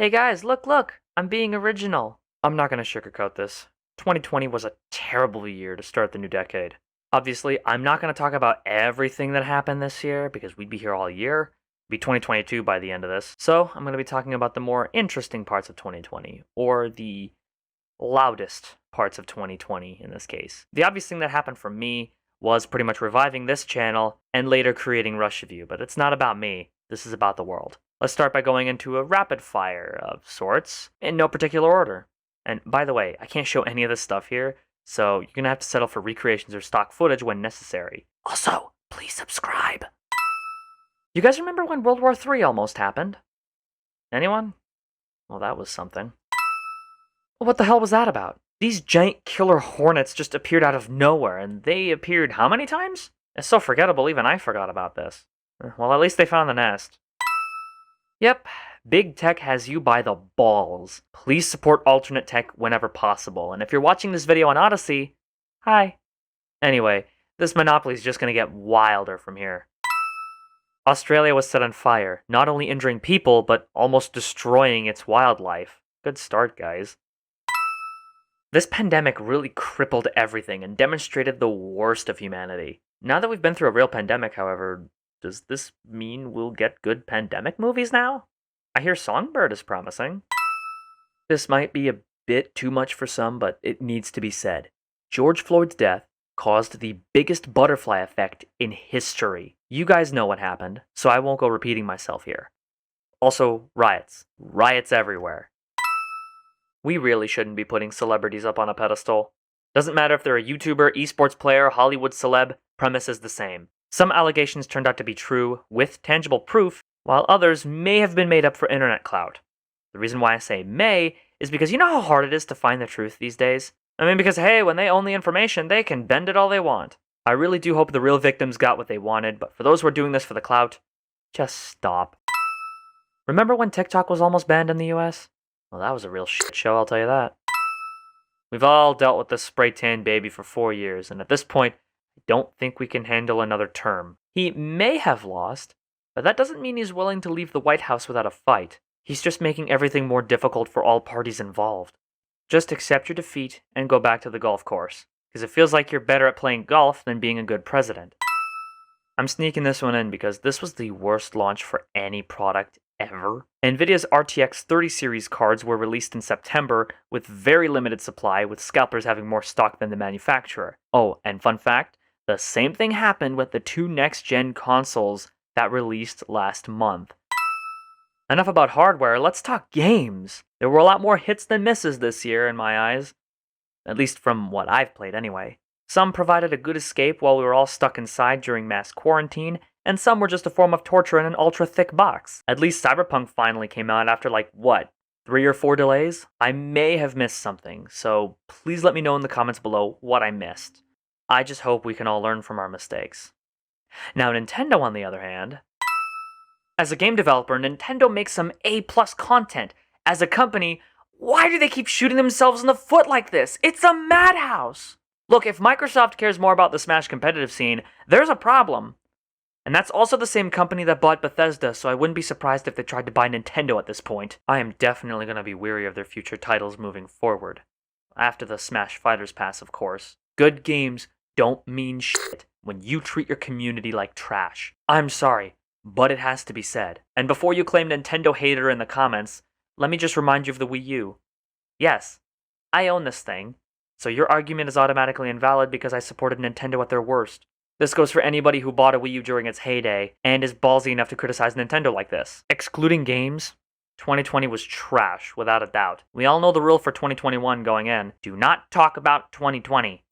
Hey guys, look, I'm being original. I'm not gonna sugarcoat this. 2020 was a terrible year to start the new decade. Obviously, I'm not gonna talk about everything that happened this year because we'd be here all year. It'd be 2022 by the end of this. So, I'm gonna be talking about the more interesting parts of 2020, or the loudest parts of 2020 in this case. The obvious thing that happened for me was pretty much reviving this channel and later creating Rush Review, but it's not about me. This is about the world. Let's start by going into a rapid fire of sorts, in no particular order. And by the way, I can't show any of this stuff here, so you're gonna have to settle for recreations or stock footage when necessary. Also, please subscribe. You guys remember when World War III almost happened? Anyone? Well, that was something. What the hell was that about? These giant killer hornets just appeared out of nowhere, and they appeared how many times? It's so forgettable, even I forgot about this. Well, at least they found the nest. Yep, big tech has you by the balls. Please support alternate tech whenever possible, and if you're watching this video on Odyssey, hi. Anyway, this monopoly is just gonna get wilder from here. Australia was set on fire, not only injuring people, but almost destroying its wildlife. Good start, guys. This pandemic really crippled everything and demonstrated the worst of humanity. Now that we've been through a real pandemic, however, does this mean we'll get good pandemic movies now? I hear Songbird is promising. This might be a bit too much for some, but it needs to be said. George Floyd's death caused the biggest butterfly effect in history. You guys know what happened, so I won't go repeating myself here. Also, riots. Riots everywhere. We really shouldn't be putting celebrities up on a pedestal. Doesn't matter if they're a YouTuber, esports player, Hollywood celeb, premise is the same. Some allegations turned out to be true, with tangible proof, while others may have been made up for internet clout. The reason why I say may is because you know how hard it is to find the truth these days? I mean, because hey, when they own the information, they can bend it all they want. I really do hope the real victims got what they wanted, but for those who are doing this for the clout, just stop. Remember when TikTok was almost banned in the US? Well, that was a real shit show, I'll tell you that. We've all dealt with this spray tan baby for 4 years, and at this point, I don't think we can handle another term. He may have lost, but that doesn't mean he's willing to leave the White House without a fight. He's just making everything more difficult for all parties involved. Just accept your defeat and go back to the golf course, because it feels like you're better at playing golf than being a good president. I'm sneaking this one in because this was the worst launch for any product ever. Nvidia's RTX 30 series cards were released in September with very limited supply, with scalpers having more stock than the manufacturer. Oh, and fun fact, the same thing happened with the two next-gen consoles that released last month. Enough about hardware, let's talk games. There were a lot more hits than misses this year in my eyes. At least from what I've played anyway. Some provided a good escape while we were all stuck inside during mass quarantine, and some were just a form of torture in an ultra-thick box. At least Cyberpunk finally came out after 3 or 4 delays? I may have missed something, so please let me know in the comments below what I missed. I just hope we can all learn from our mistakes. Now Nintendo, on the other hand, as a game developer, Nintendo makes some A+ content. As a company, why do they keep shooting themselves in the foot like this? It's a madhouse! Look, if Microsoft cares more about the Smash competitive scene, there's a problem. And that's also the same company that bought Bethesda, so I wouldn't be surprised if they tried to buy Nintendo at this point. I am definitely going to be weary of their future titles moving forward. After the Smash Fighters Pass, of course. Good games don't mean shit when you treat your community like trash. I'm sorry, but it has to be said. And before you claim Nintendo hater in the comments, let me just remind you of the Wii U. Yes, I own this thing, so your argument is automatically invalid because I supported Nintendo at their worst. This goes for anybody who bought a Wii U during its heyday and is ballsy enough to criticize Nintendo like this. Excluding games, 2020 was trash, without a doubt. We all know the rule for 2021 going in. Do not talk about 2020.